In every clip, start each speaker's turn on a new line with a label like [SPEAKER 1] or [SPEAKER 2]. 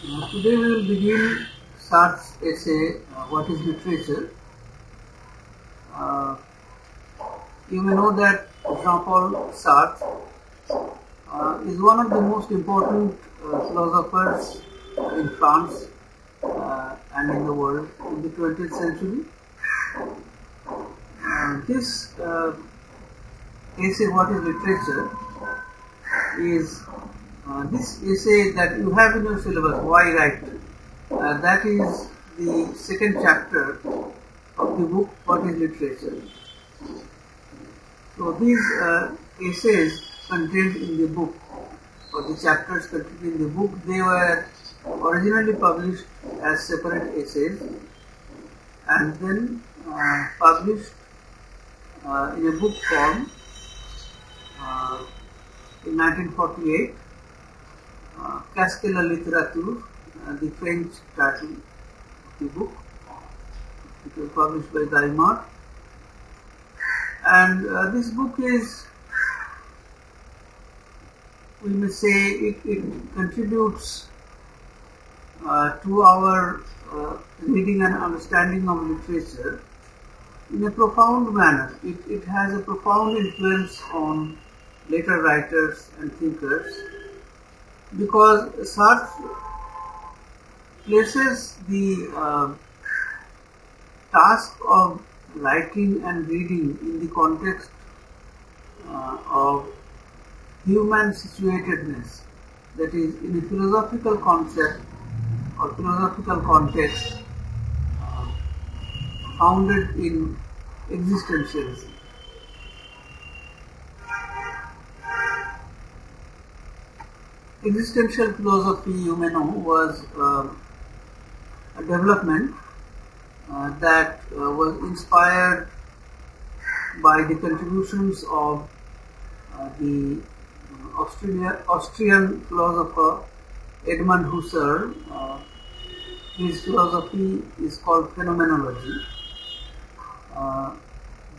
[SPEAKER 1] Today we will begin Sartre's essay, What is Literature? Uh, you may know that Jean-Paul Sartre is one of the most important philosophers in France and in the world in the 20th century. This essay, What is Literature, is this essay that you have in your syllabus, Why Write? That is the second chapter of the book, What is Literature? So these essays contained in the book, or the chapters contained in the book, they were originally published as separate essays and then published in a book form in 1948, Qu'est-ce que la littérature, the French title of the book. It was published by Gallimard. And this book is, we may say, it contributes to our reading and understanding of literature in a profound manner. It has a profound influence on later writers and thinkers, because Sartre places the task of writing and reading in the context of human situatedness, that is, in a philosophical concept or philosophical context founded in existentialism. Existential philosophy, you may know, was a development that was inspired by the contributions of the Austrian philosopher Edmund Husserl. His philosophy is called phenomenology.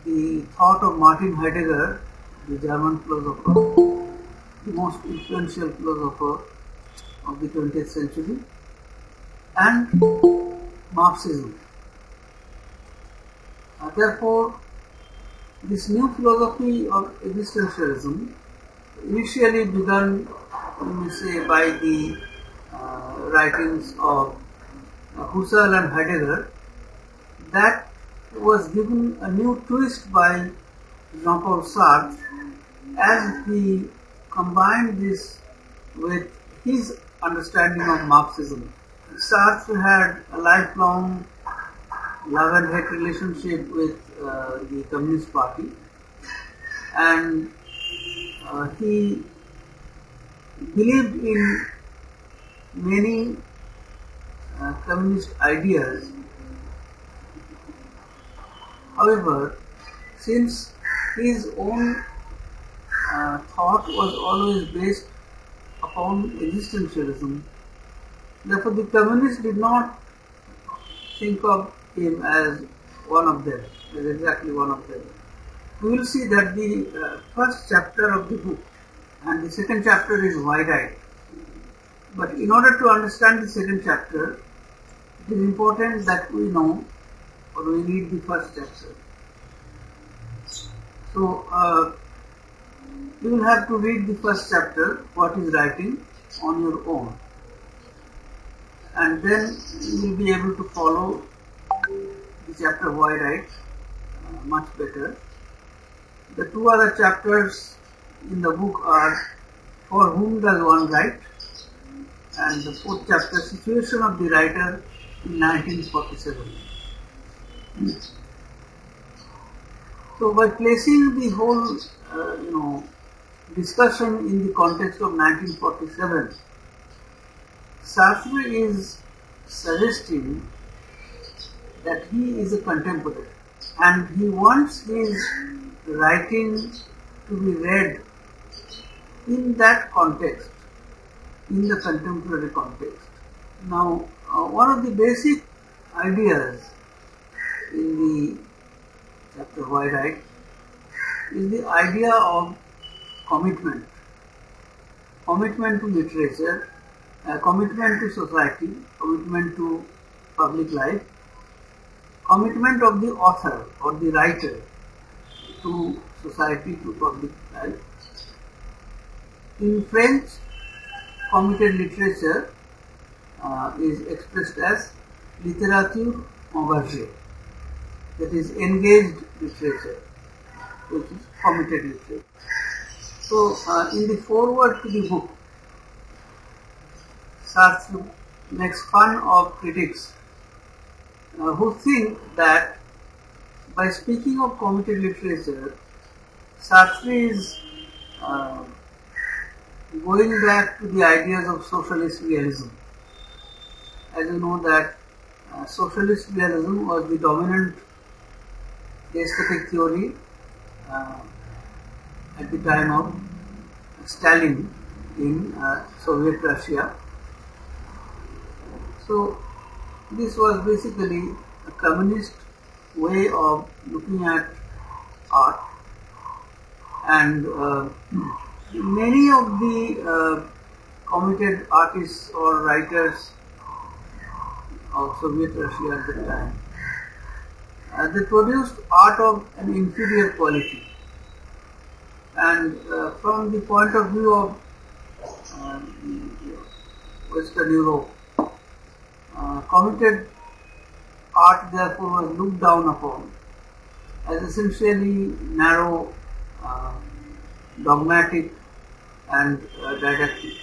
[SPEAKER 1] The thought of Martin Heidegger, the German philosopher, the most influential philosopher of the 20th century, and Marxism. Therefore, this new philosophy of existentialism initially began, we may say, by the writings of Husserl and Heidegger, that was given a new twist by Jean-Paul Sartre as he combined this with his understanding of Marxism. Sartre had a lifelong love and hate relationship with the Communist Party, and he believed in many communist ideas. However, since his own thought was always based upon existentialism, therefore the communists did not think of him as one of them, as exactly one of them. We will see that the first chapter of the book and the second chapter is Why Write. But in order to understand the second chapter, it is important that we know or we read the first chapter. So you will have to read the first chapter, What is Writing, on your own, and then you will be able to follow the chapter Why Write much better. The two other chapters in the book are For Whom Does One Write, and the fourth chapter, Situation of the Writer in 1947. So by placing the whole discussion in the context of 1947, Sartre is suggesting that he is a contemporary and he wants his writing to be read in that context, in the contemporary context. Now, one of the basic ideas in the chapter Why Write is the idea of commitment to literature commitment to society, commitment to public life, commitment of the author or the writer to society, to public life. In French, committed literature is expressed as littérature engagée, that is engaged literature, which is committed literature. So, in the foreword to the book, Sartre makes fun of critics who think that by speaking of committed literature, Sartre is going back to the ideas of socialist realism. As you know that socialist realism was the dominant aesthetic theory at the time of Stalin in Soviet Russia. So this was basically a communist way of looking at art, and many of the committed artists or writers of Soviet Russia at the time, they produced art of an inferior quality, and from the point of view of Western Europe, committed art therefore was looked down upon as essentially narrow, dogmatic and didactic.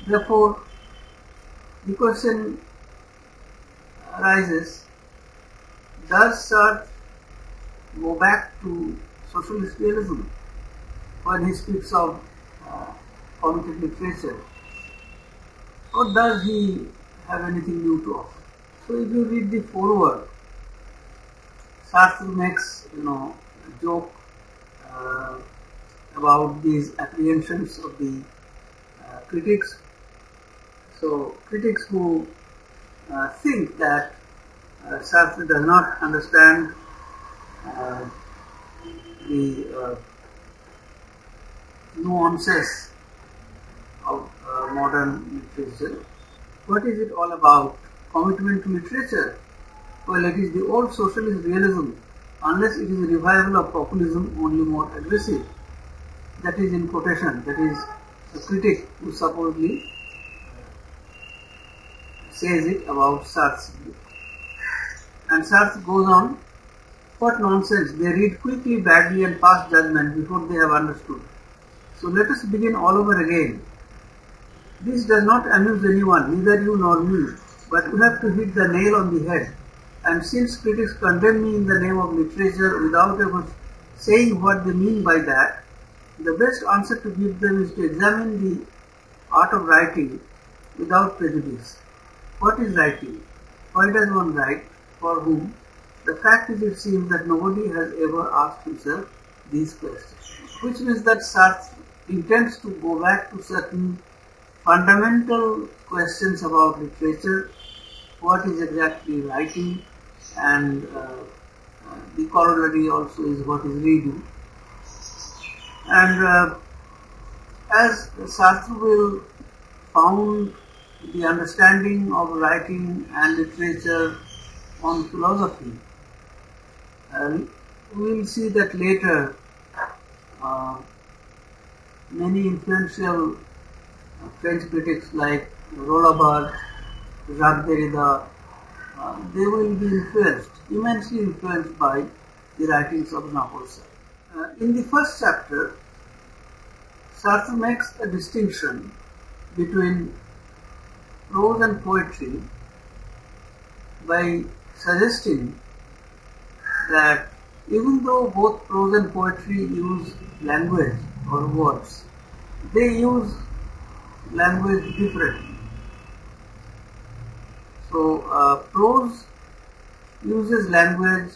[SPEAKER 1] Therefore, the question arises, does Sartre go back to socialist realism when he speaks of committed literature, or does he have anything new to offer? So if you read the foreword, Sartre makes a joke about these apprehensions of the critics. So critics who think that Sartre does not understand the nuances of modern literature. What is it all about? Commitment to literature? Well, it is the old socialist realism, unless it is a revival of populism, only more aggressive. That is in quotation, that is a critic who supposedly says it about Sartre. And Sartre goes on, what nonsense, they read quickly, badly and pass judgment before they have understood. So let us begin all over again. This does not amuse anyone, neither you nor me, but you have to hit the nail on the head. And since critics condemn me in the name of literature without ever saying what they mean by that, the best answer to give them is to examine the art of writing without prejudice. What is writing? Why does one write? For whom? The fact is, it seems that nobody has ever asked himself these questions. Which means that Sartre intends to go back to certain fundamental questions about literature, what is exactly writing, and the corollary also is what is reading. And as Sartre will found the understanding of writing and literature on philosophy, we will see that later many influential French critics like Roland Barthes, Jacques Derrida, they will be immensely influenced by the writings of Jean-Paul Sartre. In the first chapter, Sartre makes a distinction between prose and poetry by suggesting that even though both prose and poetry use language or words, they use language differently. So prose uses language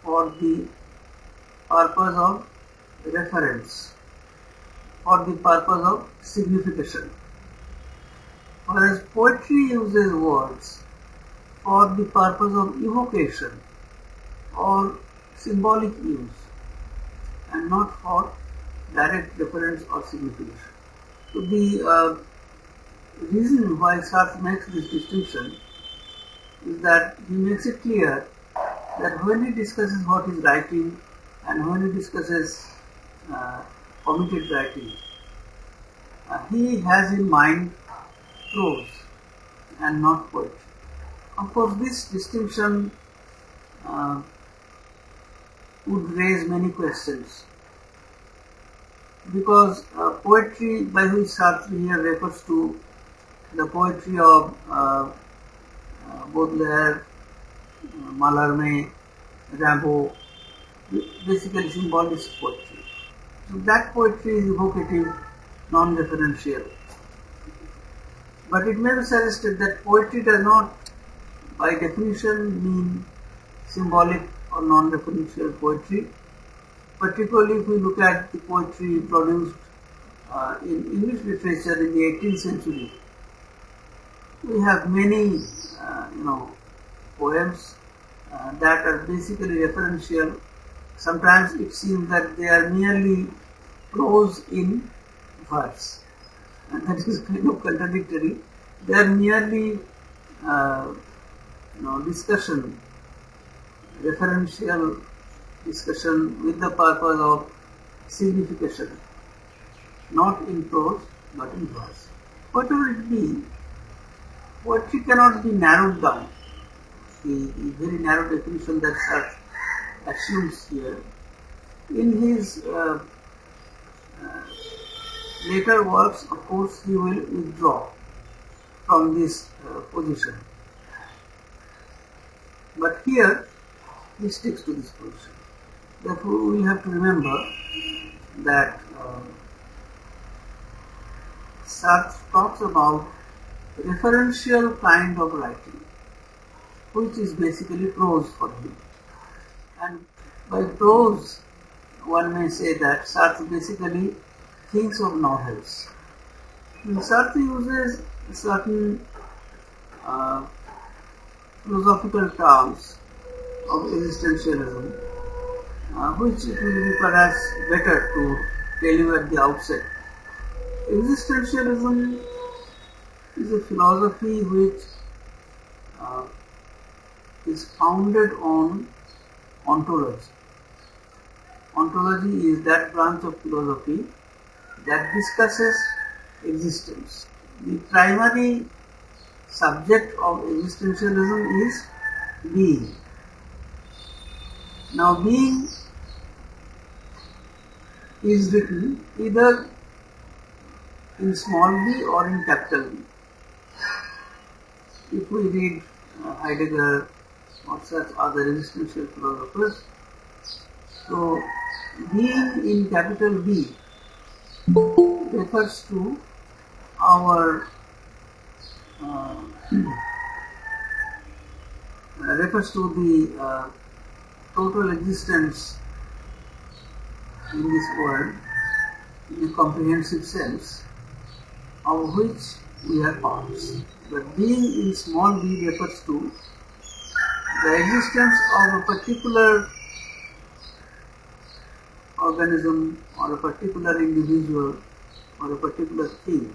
[SPEAKER 1] for the purpose of reference, for the purpose of signification, whereas poetry uses words for the purpose of evocation or symbolic use, and not for direct reference or signification. So the reason why Sartre makes this distinction is that he makes it clear that when he discusses what is writing and when he discusses committed writing, he has in mind prose and not poetry. Of course, this distinction would raise many questions, because poetry by which Sartre here refers to the poetry of Baudelaire, Mallarmé, Rimbaud, basically symbolist poetry. So that poetry is evocative, non-referential. But it may be suggested that poetry does not, by definition, mean symbolic or non-referential poetry, particularly if we look at the poetry produced in English literature in the 18th century. We have many, poems that are basically referential. Sometimes it seems that they are merely prose in verse, and that is kind of contradictory. They are merely, discussion, referential discussion with the purpose of signification, not in prose but in verse. Whatever it be, poetry cannot be narrowed down. The very narrow definition that Sartre assumes here. In his later works, of course, he will withdraw from this position. But here, he sticks to this position. Therefore, we have to remember that Sartre talks about referential kind of writing, which is basically prose for him. And by prose, one may say that Sartre basically thinks of novels. And Sartre uses certain philosophical terms of existentialism, which it will be perhaps better to tell you at the outset. Existentialism is a philosophy which is founded on ontology. Ontology is that branch of philosophy that discusses existence. The primary subject of existentialism is being. Now, being is written either in small b or in capital B. If we read Heidegger or such other existential philosophers, so being in capital B refers to our refers to the total existence in this world in a comprehensive sense, of which we are parts. But being in small b refers to the existence of a particular organism or a particular individual or a particular thing.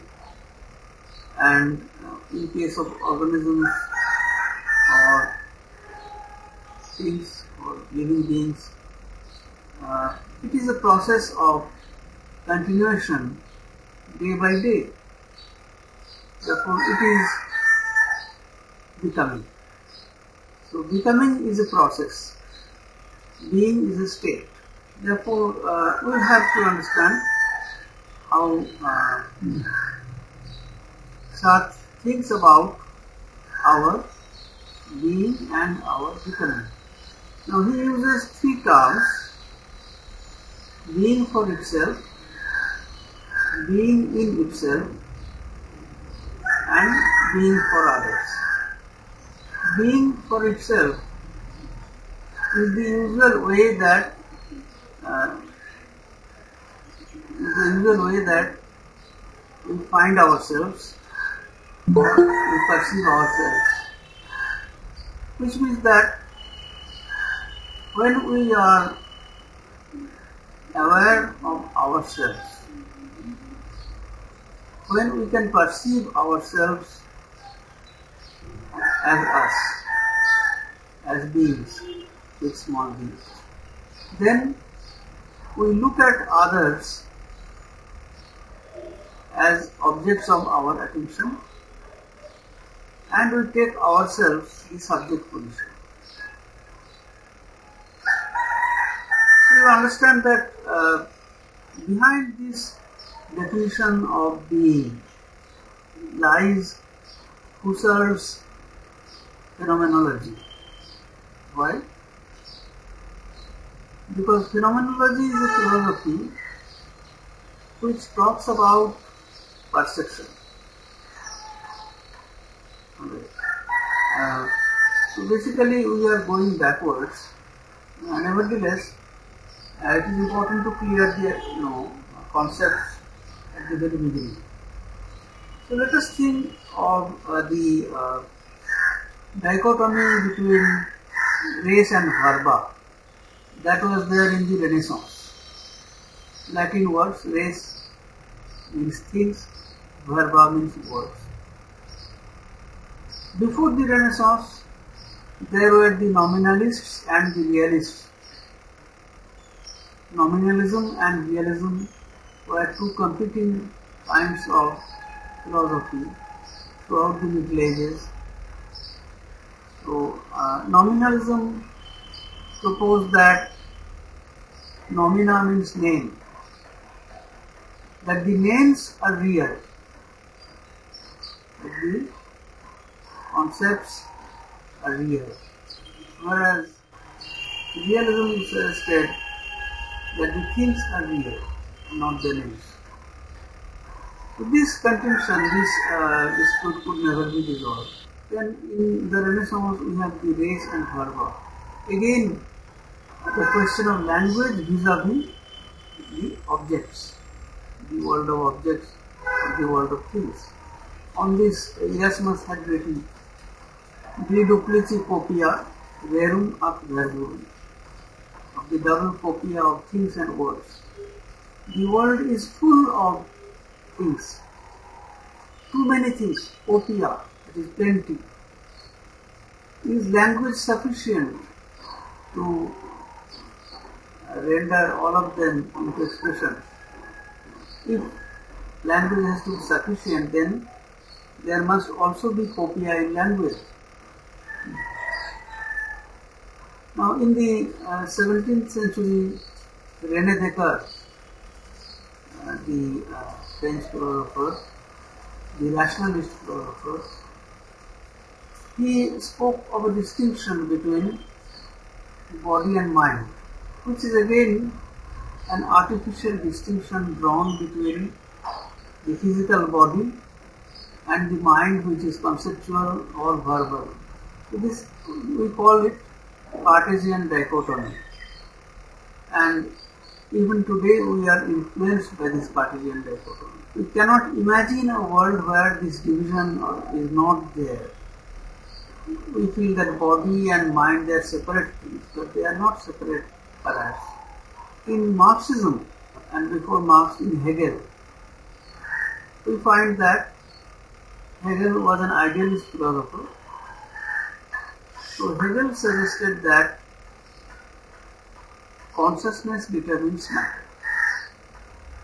[SPEAKER 1] And in case of organisms or things or living beings, it is a process of continuation day by day. Therefore, it is becoming. So, becoming is a process. Being is a state. Therefore, we have to understand how Sartre thinks about our being and our becoming. Now, he uses three terms: being for itself, being in itself, and being for others. Being for itself is the usual way that we find ourselves or we perceive ourselves, which means that when we are aware of ourselves, when we can perceive ourselves as us, as beings with small beings, then we look at others as objects of our attention and we take ourselves the subject position. So you understand that behind this definition of being lies Husserl's phenomenology. Why? Because phenomenology is a philosophy which talks about perception. So basically we are going backwards. Nevertheless, it is important to clear the concepts at the very beginning. So let us think of the dichotomy between res and verba that was there in the Renaissance. Latin words, res means things, verba means words. Before the Renaissance, there were the nominalists and the realists. Nominalism and realism were two competing kinds of philosophy throughout the Middle Ages. So, nominalism proposed that nomina means name, that the names are real, that the concepts are real, whereas realism suggested that the things are real, not the names. So this contention, this dispute could never be resolved. Then in the Renaissance we have the res and verba. Again, the question of language vis-a-vis the objects, the world of objects, the world of things. On this, Erasmus had written, "De duplici copia verum ac verborum," of the double copia of things and words. The world is full of things, too many things, copia, it is plenty. Is language sufficient to render all of them into expression? If language has to be sufficient, then there must also be copia in language. Now, in the 17th century, René Descartes, the French philosopher, the rationalist philosopher, he spoke of a distinction between body and mind, which is again an artificial distinction drawn between the physical body and the mind, which is conceptual or verbal. So this, we call it Cartesian dichotomy, and even today we are influenced by this Cartesian dichotomy. We cannot imagine a world where this division is not there. We feel that body and mind, they are separate things, but they are not separate perhaps. In Marxism, and before Marx, in Hegel, we find that Hegel was an idealist philosopher. So Hegel suggested that consciousness determines matter,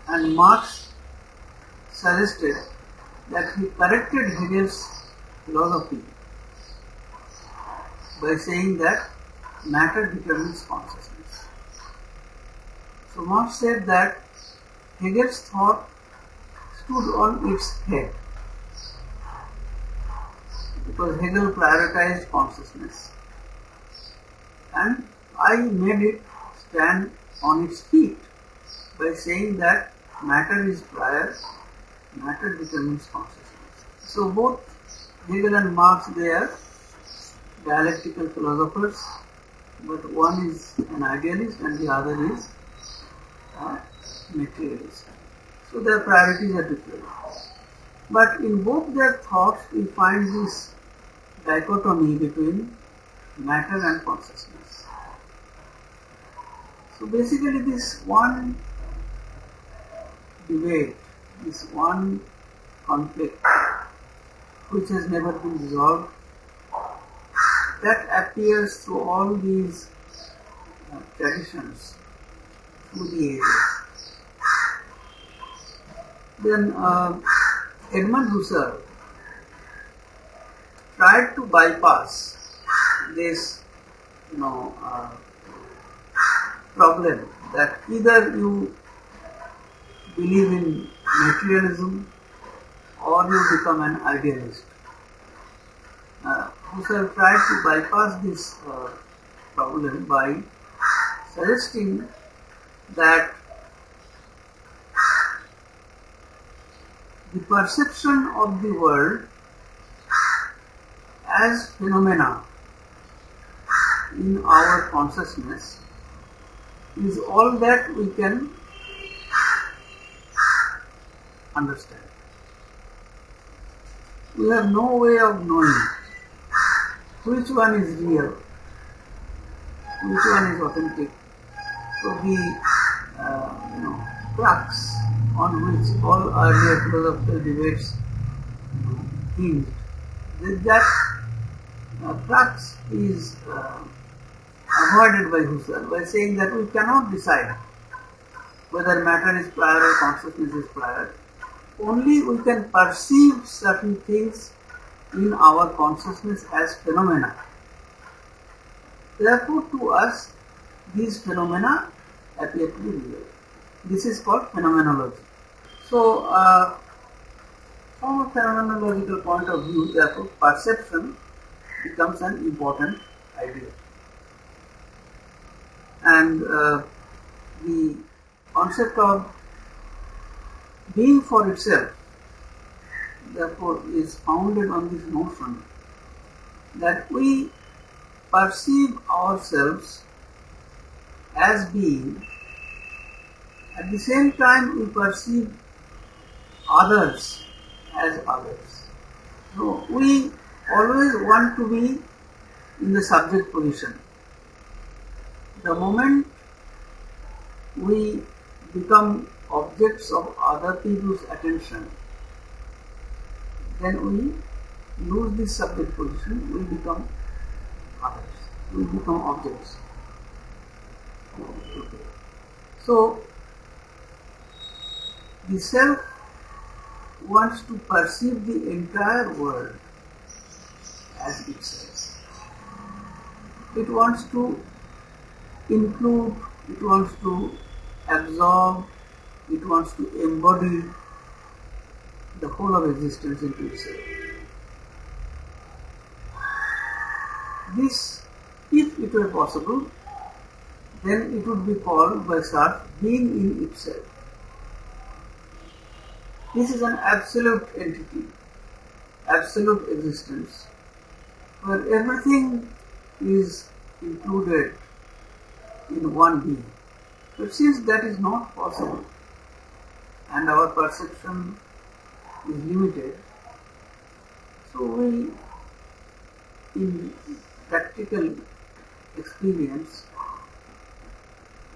[SPEAKER 1] and Marx suggested that he corrected Hegel's philosophy by saying that matter determines consciousness. So Marx said that Hegel's thought stood on its head because Hegel prioritized consciousness, and I made it stand on its feet by saying that matter is prior, matter determines consciousness. So both Hegel and Marx, they are dialectical philosophers, but one is an idealist and the other is a materialist. So their priorities are different. But in both their thoughts we find this dichotomy between matter and consciousness. So basically this one debate, this one conflict which has never been resolved, that appears through all these traditions through the ages. Then Edmund Husserl tried to bypass this problem that either you believe in materialism or you become an idealist. Husserl tried to bypass this problem by suggesting that the perception of the world as phenomena in our consciousness is all that we can understand. We have no way of knowing which one is real, which one is authentic. So the crux on which all earlier philosophical debates hinged, that crux is avoided by Husserl by saying that we cannot decide whether matter is prior or consciousness is prior. Only we can perceive certain things in our consciousness as phenomena. Therefore, to us, these phenomena appear to be real. This is called phenomenology. So, from a phenomenological point of view, therefore, perception becomes an important idea. And the concept of being for itself, therefore, is founded on this notion that we perceive ourselves as being, at the same time we perceive others as others. So we always want to be in the subject position. The moment we become objects of other people's attention, then we lose this subject position, we become others, we become objects. Okay. So, the self wants to perceive the entire world as itself. It wants to include, it wants to absorb, it wants to embody the whole of existence into itself. This, if it were possible, then it would be called by Sartre being in itself. This is an absolute entity, absolute existence, where everything is included in one being. But since that is not possible, and our perception is limited, so we, in practical experience,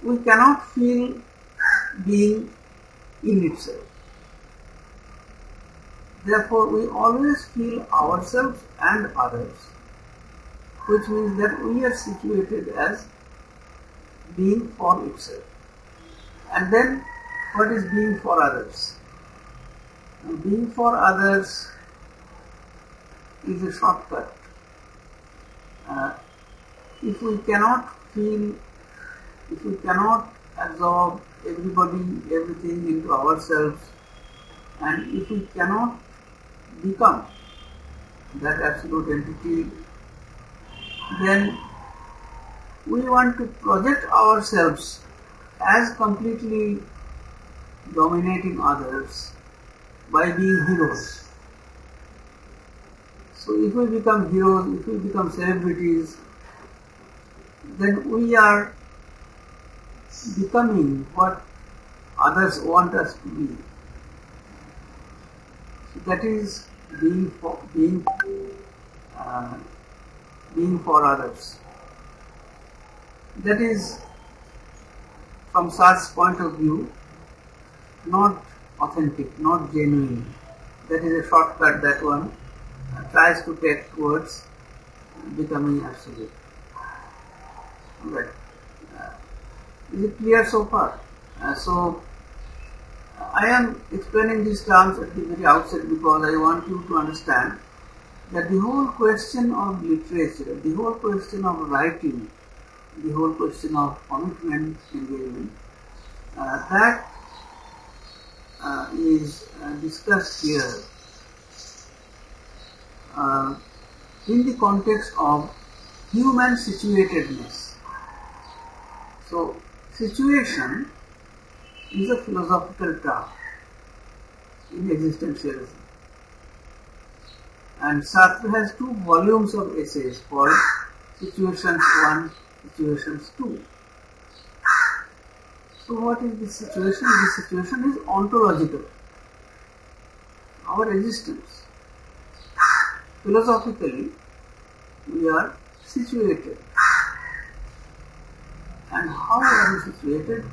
[SPEAKER 1] we cannot feel being in itself. Therefore, we always feel ourselves and others, which means that we are situated as being for itself. And then, what is being for others? Now, being for others is a shortcut. If we cannot feel, if we cannot absorb everybody, everything into ourselves, and if we cannot become that absolute entity, then we want to project ourselves as completely dominating others by being heroes. So if we become heroes, if we become celebrities, then we are becoming what others want us to be. So that is being for others. That is, from Sartre's point of view, not authentic, not genuine. That is a shortcut that one tries to take towards becoming absolute. Right. Uh, is it clear so far? So I am explaining these terms at the very outset because I want you to understand that the whole question of literature, the whole question of writing, the whole question of commitment, engagement, that is discussed here in the context of human situatedness. So, situation is a philosophical term in existentialism. And Sartre has 2 volumes of essays called Situations 1, Situations 2. So what is this situation? This situation is ontological. Our existence. Philosophically, we are situated. And how are we situated?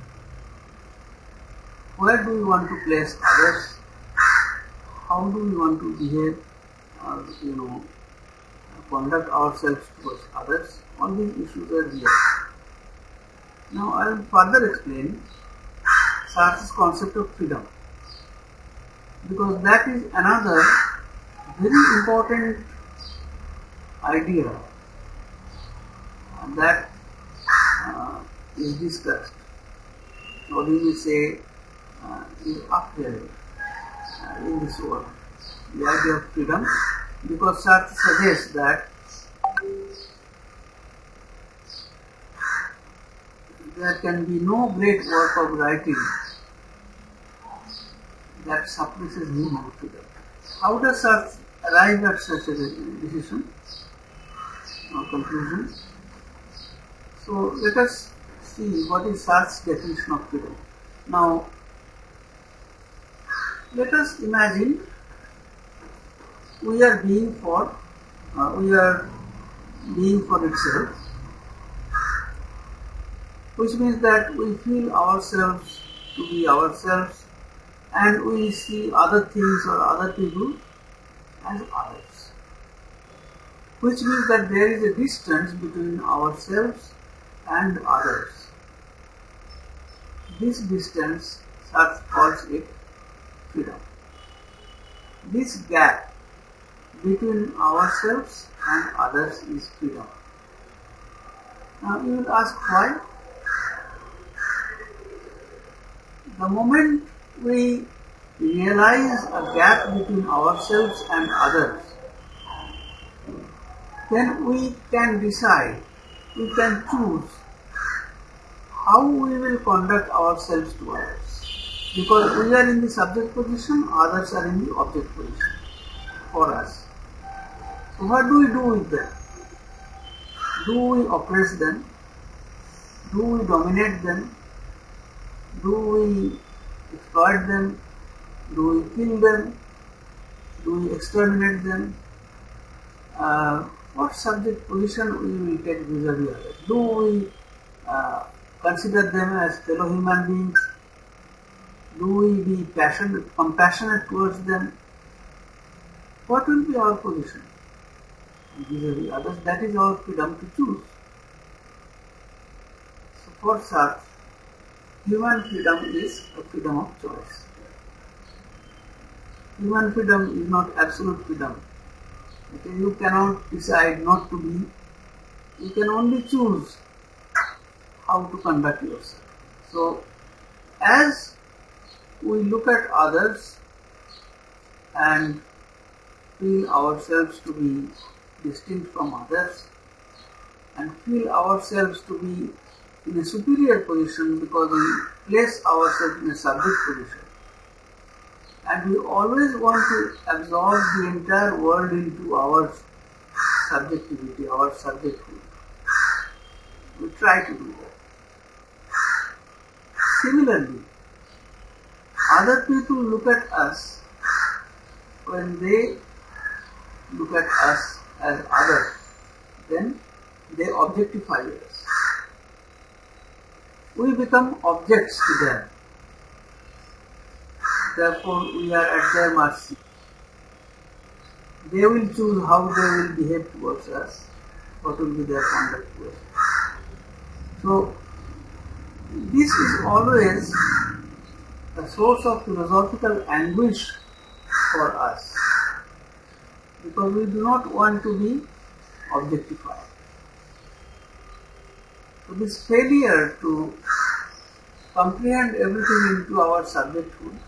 [SPEAKER 1] Where do we want to place others? How do we want to behave, conduct ourselves towards others? All these issues are here. Now I will further explain Sartre's concept of freedom, because that is another very important idea that is discussed, or we will say is upheld in this world. The idea of freedom, because Sartre suggests that there can be no great work of writing that suppresses human freedom. How does Sartre arrive at such a decision or conclusion? So let us see what is Sartre's definition of freedom. Now, let us imagine we are being for itself, which means that we feel ourselves to be ourselves, and we see other things or other people as others, which means that there is a distance between ourselves and others. This distance, Sartre calls it freedom. This gap between ourselves and others is freedom. Now you will ask why? The moment we realize a gap between ourselves and others, then we can decide, we can choose how we will conduct ourselves to others. Because we are in the subject position, others are in the object position for us. So what do we do with them? Do we oppress them? Do we dominate them? Do we exploit them? Do we kill them? Do we exterminate them? What subject position we will take vis-a-vis others? Do we consider them as fellow human beings? Do we be compassionate towards them? What will be our position vis-a-vis others? That is our freedom to choose. So for Sartre, human freedom is a freedom of choice. Human freedom is not absolute freedom. Okay, you cannot decide not to be. You can only choose how to conduct yourself. So, as we look at others and feel ourselves to be distinct from others, and feel ourselves to be in a superior position because we place ourselves in a subject position, and we always want to absorb the entire world into our subjectivity, our subjecthood. We try to do that. Similarly, other people look at us, when they look at us as others, then they objectify us. We become objects to them. Therefore, we are at their mercy. They will choose how they will behave towards us, what will be their conduct towards us. So, this is always a source of philosophical anguish for us, because we do not want to be objectified. So this failure to comprehend everything into our subjecthood,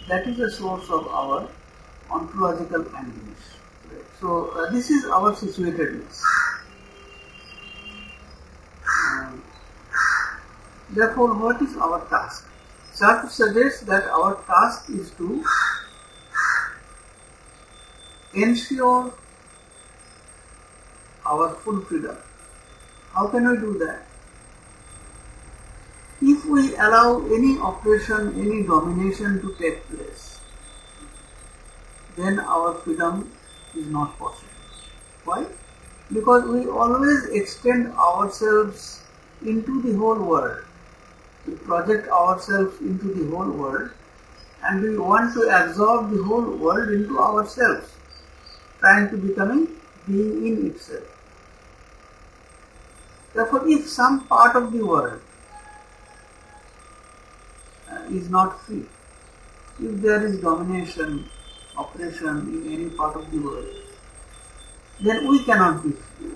[SPEAKER 1] that is a source of our ontological anguish. Right? So this is our situatedness. Therefore, what is our task? Sartre suggests that our task is to ensure our full freedom. How can we do that? If we allow any oppression, any domination to take place, then our freedom is not possible. Why? Because we always extend ourselves into the whole world. We project ourselves into the whole world, and we want to absorb the whole world into ourselves, trying to become being in itself. Therefore, if some part of the world is not free, if there is domination, oppression in any part of the world, then we cannot be free.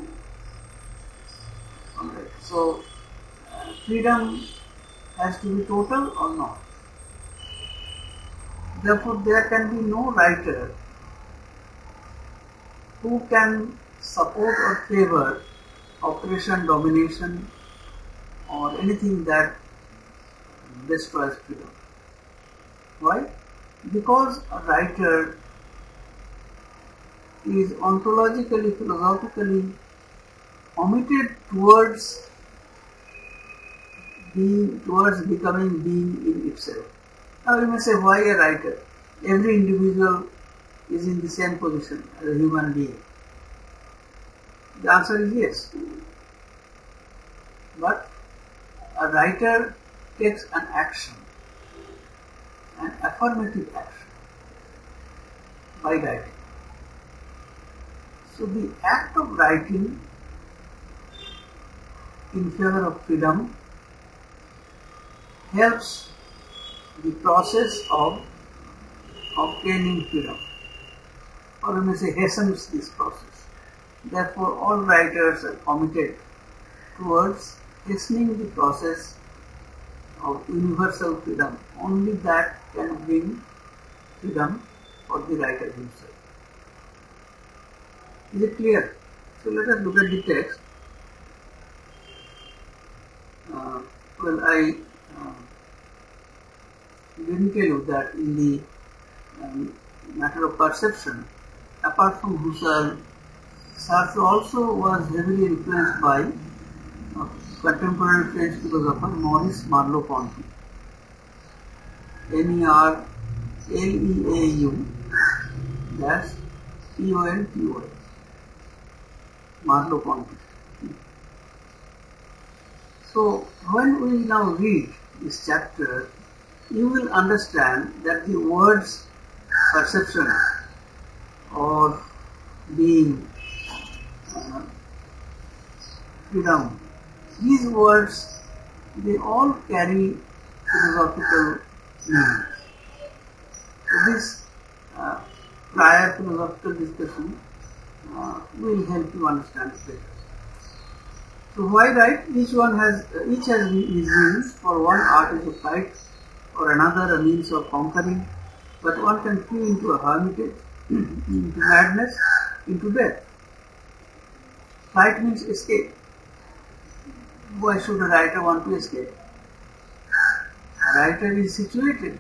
[SPEAKER 1] Alright. So, freedom has to be total or not. Therefore, there can be no writer who can support or favor oppression, domination, or anything that destroys freedom. Why? Because a writer is ontologically, philosophically committed towards becoming being in itself. Now you may say, why a writer? Every individual is in the same position as a human being. The answer is yes. But a writer takes an action, an affirmative action, by writing. So the act of writing in favor of freedom helps the process of obtaining freedom, or we may say hastens this process. Therefore, all writers are committed towards hastening the process of universal freedom. Only that can bring freedom for the writer himself. Is it clear? So let us look at the text. I didn't tell you that in the matter of perception, apart from Husserl, Sartre also was heavily influenced by contemporary French philosopher Maurice Merleau-Ponty. Merleau-Ponty. Merleau-Ponty. So when we now read this chapter, you will understand that the words perception or being, freedom, these words, they all carry philosophical meaning. So this prior philosophical discussion will help you understand it better. So why write? Each has reasons. For one, art is a fight, or another a means of conquering, but one can flee into a hermitage, into madness, into death. Flight means escape. Why should a writer want to escape? A writer is situated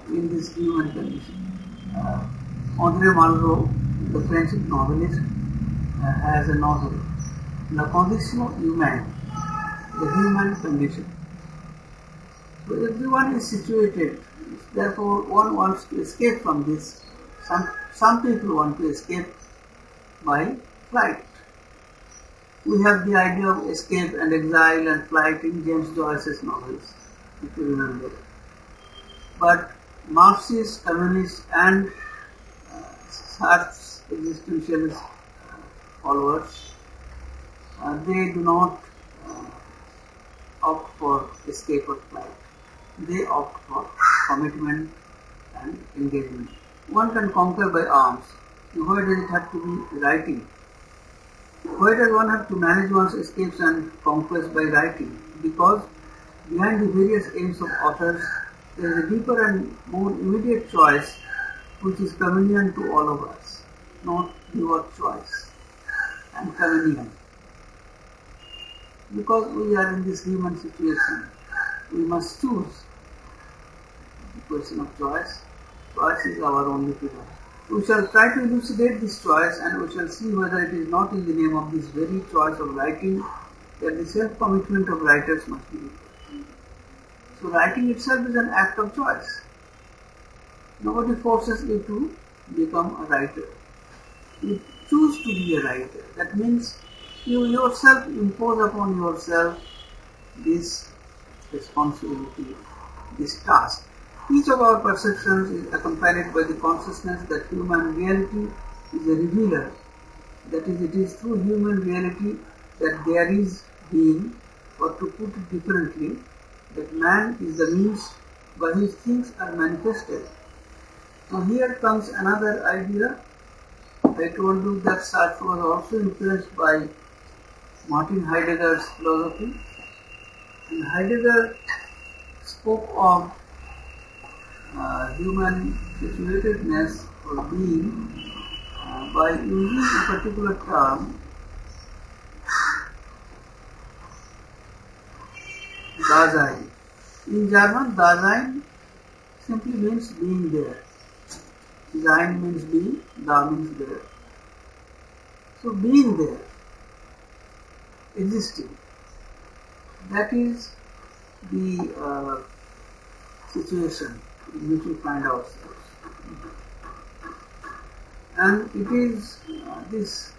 [SPEAKER 1] in this human condition. André Malraux, the French novelist, has a novel, La Condition Humaine, the human condition. So everyone is situated, therefore one wants to escape from this. Some people want to escape by flight. We have the idea of escape and exile and flight in James Joyce's novels, if you remember. But Marxists, communists and Sartre's existentialist followers, they do not opt for escape or flight. They opt for commitment and engagement. One can conquer by arms. Why does it have to be writing? Why does one have to manage one's escapes and conquests by writing? Because behind the various aims of authors, there is a deeper and more immediate choice which is convenient to all of us, not your choice and convenient. Because we are in this human situation, we must choose. The question of choice. Choice is our only freedom. We shall try to elucidate this choice, and we shall see whether it is not in the name of this very choice of writing that the self-commitment of writers must be equal. So writing itself is an act of choice. Nobody forces you to become a writer. You choose to be a writer. That means you yourself impose upon yourself this responsibility, this task. Each of our perceptions is accompanied by the consciousness that human reality is a revealer. That is, it is through human reality that there is being, or to put it differently, that man is the means by which things are manifested. Now here comes another idea. I told you that Sartre was also influenced by Martin Heidegger's philosophy, and Heidegger spoke of human situatedness or being by using a particular term, Dasein. In German, Dasein simply means being there. Sein means being, da means there. So being there, existing, that is the situation in which we find ourselves. And it is this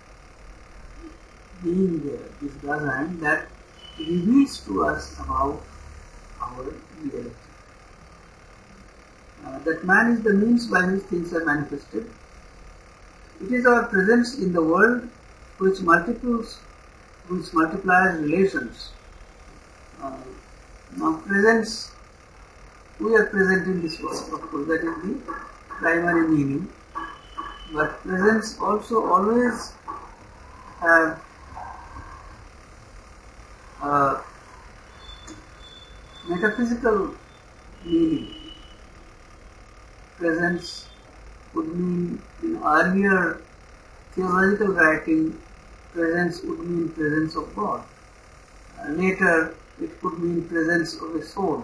[SPEAKER 1] being there, this Dasein, that reveals to us about our reality. That man is the means by which things are manifested. It is our presence in the world which multiplies relations. Now presence, we are present in this world, of course, that is the primary meaning. But presence also always have a metaphysical meaning. Presence would mean, in earlier theological writing, presence would mean presence of God. Later, it could mean presence of a soul.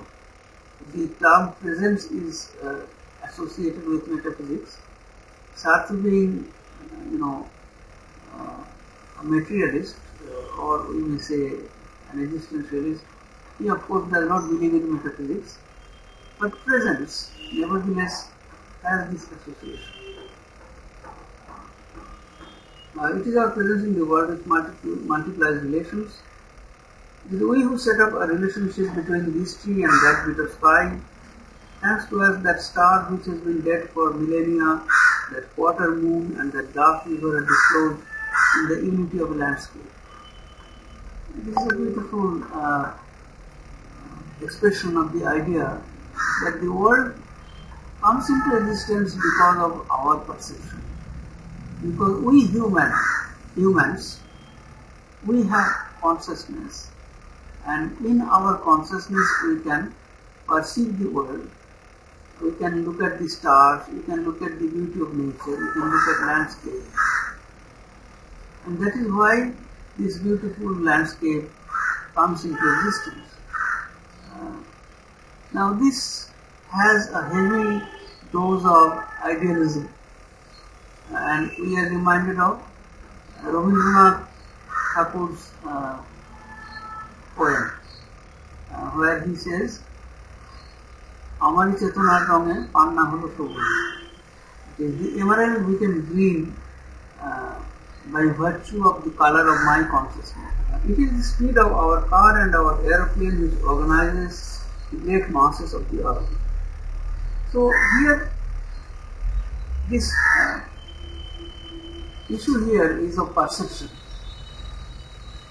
[SPEAKER 1] The term presence is associated with metaphysics. Sartre being, a materialist, or we may say an existentialist, he of course does not believe in metaphysics, but presence nevertheless has this association. It is our presence in the world which multiplies relations. It is we who set up a relationship between this tree and that bit of sky. Thanks to us, that star which has been dead for millennia, that quarter moon and that dark river are disclosed in the unity of a landscape. This is a beautiful expression of the idea that the world comes into existence because of our perception. Because we humans, we have consciousness, and in our consciousness we can perceive the world. We can look at the stars, we can look at the beauty of nature, we can look at landscape. And that is why this beautiful landscape comes into existence. Now this has a heavy dose of idealism, and we are reminded of Rabindranath Thakur's poem, where he says, "Amari chetonar ronge panna holo sobuj." It is the emerald became green by virtue of the color of my consciousness. It is the speed of our car and our aeroplane which organizes the great masses of the earth. So here, this issue here is of perception.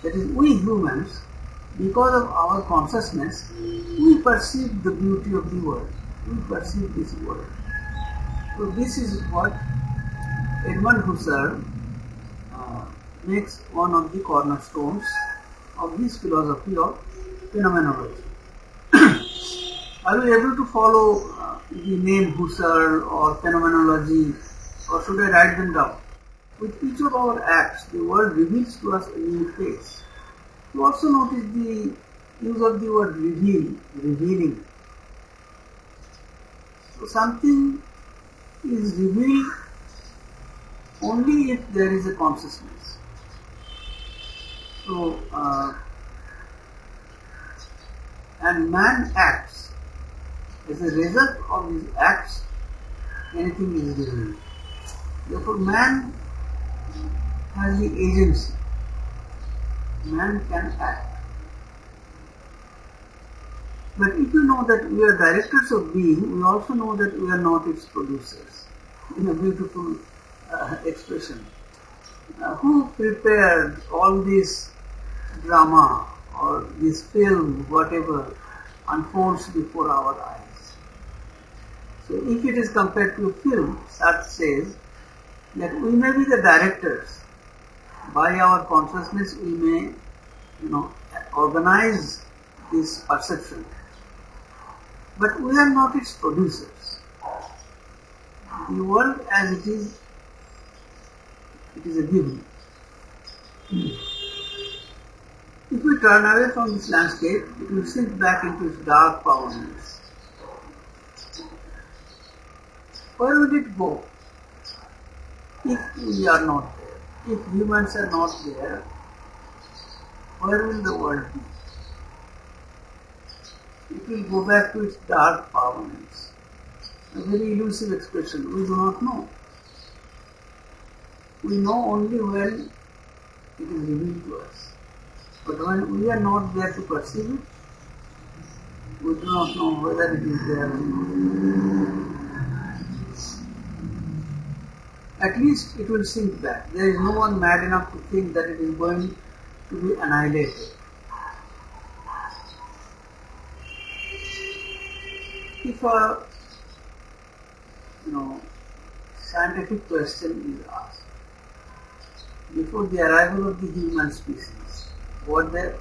[SPEAKER 1] That is, we humans, because of our consciousness, we perceive the beauty of the world. We perceive this world. So this is what Edmund Husserl makes one of the cornerstones of his philosophy of phenomenology. Are you able to follow the name Husserl or phenomenology, or should I write them down? With each of our acts, the world reveals to us a new face. You also notice the use of the word reveal, revealing. So something is revealed only if there is a consciousness. So, and man acts. As a result of his acts, anything is revealed. Therefore, man has the agency. Man can act. But if you know that we are directors of being, we also know that we are not its producers. In a beautiful expression. Who prepared all this drama or this film, whatever, unfolds before our eyes? So if it is compared to a film, Sartre says that we may be the directors. By our consciousness we may, organize this perception. But we are not its producers. The world as it is a given. If we turn away from this landscape, it will sink back into its dark permanence. Where will it go if we are not there? If humans are not there, where will the world be? It will go back to its dark permanence. A very elusive expression, we do not know. We know only when it is revealed to us. But when we are not there to perceive it, we do not know whether it is there or not. At least it will sink back. There is no one mad enough to think that it is going to be annihilated. If a scientific question is asked, before the arrival of the human species, was there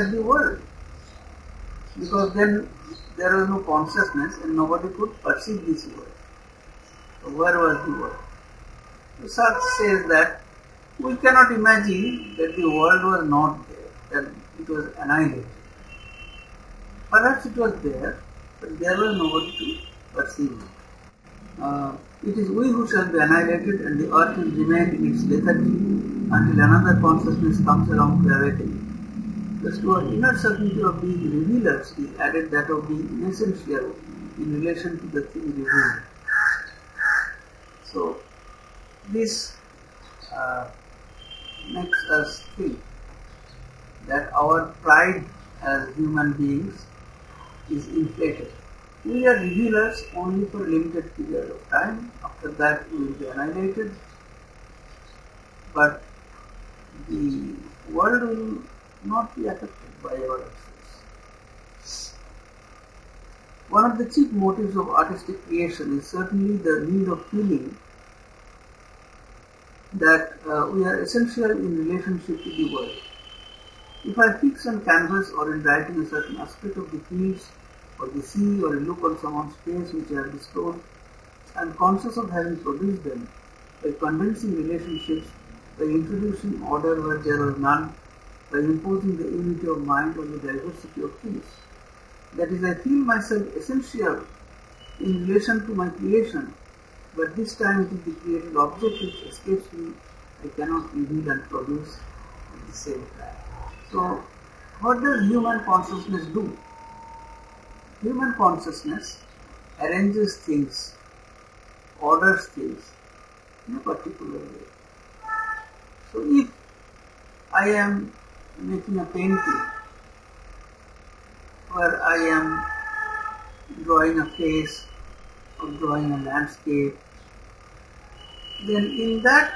[SPEAKER 1] the world? Because then there was no consciousness and nobody could perceive this world. So where was the world? So Sartre says that we cannot imagine that the world was not there, that it was annihilated. Perhaps it was there, but there was nobody to perceive it. It is we who shall be annihilated, and the earth will remain in its lethargy until another consciousness comes along to awaken it. Thus to our inner certainty of being revealers is added that of being essential in relation to the thing revealed. So this makes us think that our pride as human beings is inflated. We are revealers only for a limited period of time. After that we will be annihilated. But the world will not be affected by our actions. One of the chief motives of artistic creation is certainly the need of feeling that we are essential in relationship to the world. If I fix on canvas or in writing a certain aspect of the fields or the sea or a look on someone's face which I have bestowed, I am conscious of having produced them by condensing relationships, by introducing order where there was none, by imposing the unity of mind on the diversity of things. That is, I feel myself essential in relation to my creation, but this time it is the created object which escapes me. I cannot reveal and produce at the same time. So, what does human consciousness do? Human consciousness arranges things, orders things in a particular way. So if I am making a painting where I am drawing a face or drawing a landscape, then in that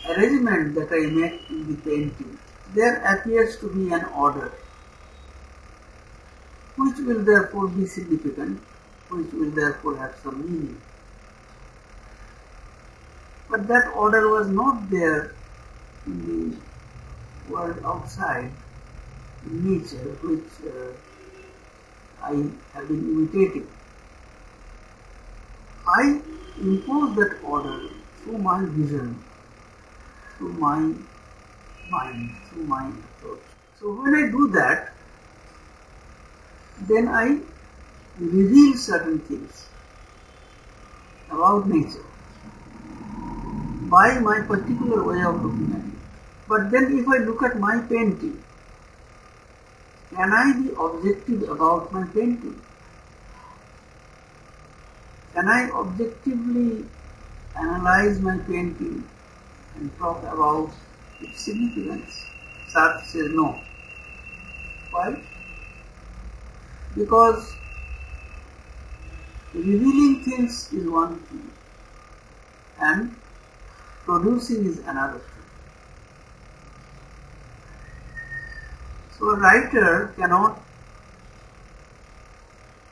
[SPEAKER 1] arrangement that I make in the painting, there appears to be an order, which will therefore be significant, which will therefore have some meaning. But that order was not there in the world outside, in nature, which I have been imitating. I impose that order through my vision, through my mind, through my approach. So when I do that, then I reveal certain things about nature by my particular way of looking at it. But then if I look at my painting, can I be objective about my painting? Can I objectively analyze my painting and talk about its significance? Sartre says no. Why? Because revealing things is one thing and producing is another thing. So a writer cannot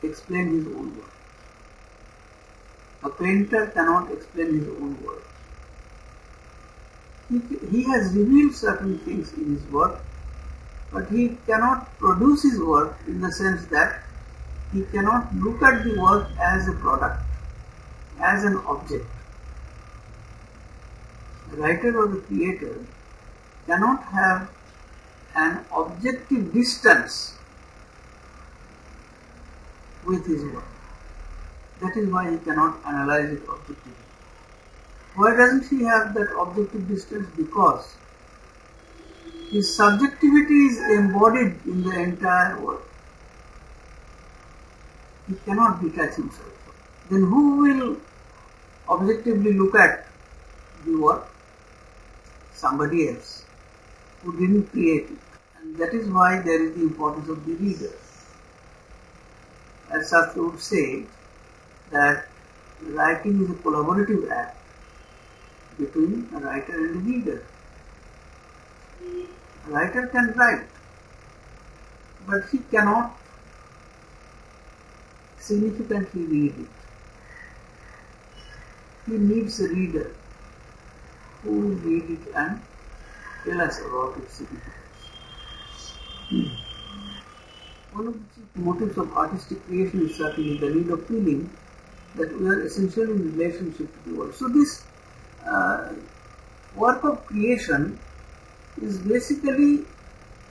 [SPEAKER 1] explain his own work. A painter cannot explain his own work. He has revealed certain things in his work, but he cannot produce his work in the sense that he cannot look at the work as a product, as an object. The writer or the creator cannot have an objective distance with his work. That is why he cannot analyze it objectively. Why doesn't he have that objective distance? Because his subjectivity is embodied in the entire work. He cannot detach himself. Then who will objectively look at the work? Somebody else who didn't create it. And that is why there is the importance of the reader. As Sartre would say, that writing is a collaborative act between a writer and a reader. A writer can write, but he cannot significantly read it. He needs a reader who will read it and tell us about its significance. One of the chief motives of artistic creation is certainly the need of feeling that we are essentially in relationship to the world. So this work of creation is basically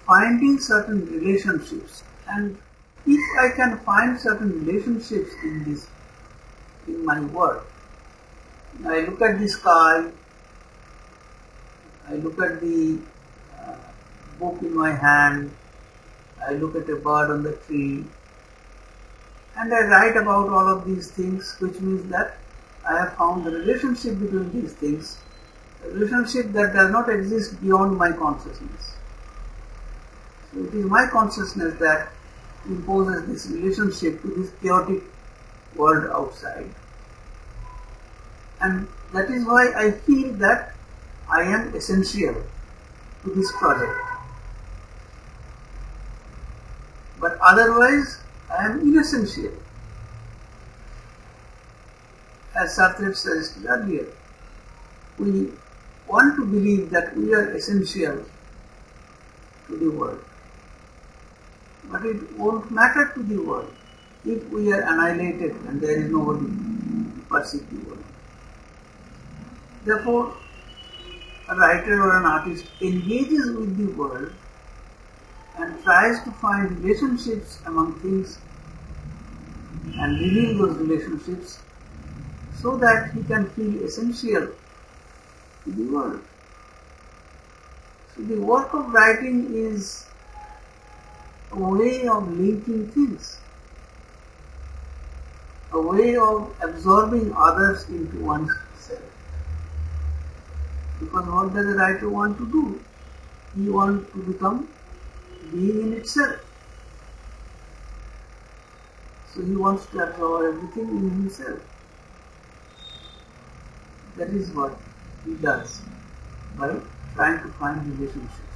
[SPEAKER 1] finding certain relationships, and if I can find certain relationships in my work, I look at the sky, I look at the book in my hand, I look at a bird on the tree, and I write about all of these things, which means that I have found the relationship between these things, a relationship that does not exist beyond my consciousness. So it is my consciousness that imposes this relationship to this chaotic world outside. And that is why I feel that I am essential to this project. But otherwise, I am inessential. As Sartre suggested earlier, we want to believe that we are essential to the world. But it won't matter to the world if we are annihilated and there is nobody to perceive the world. Therefore, a writer or an artist engages with the world and tries to find relationships among things and reveal those relationships so that he can feel essential to the world. So the work of writing is a way of linking things, a way of absorbing others into oneself. Because what does a writer want to do? He wants to become being in itself. So he wants to absorb everything in himself. That is what he does. by trying to find relationships.